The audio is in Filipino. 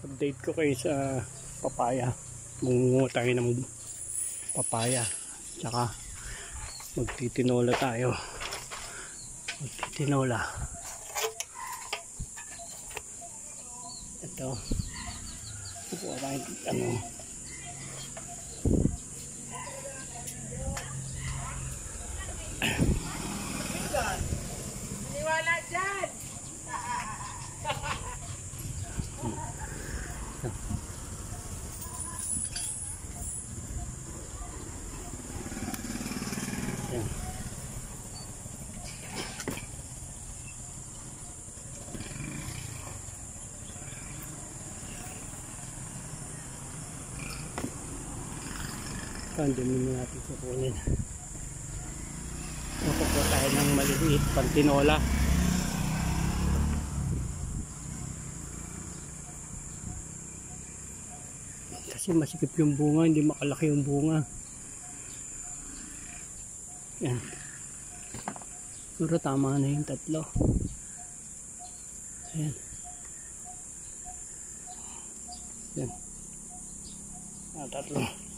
update ko kayo sa papaya. Mungungo tayo ng papaya, tsaka magtitinola tayo. Magtitinola. Ito kukuha tayo ano, niwala dyan. hindi mo natin kukunin. Kukuha tayo ng maliliit pang tinola. Kasi masikip yung bunga, hindi makalaki yung bunga. Yan. Siguro tama na yung tatlo. Ayan. Yan. Tatlo.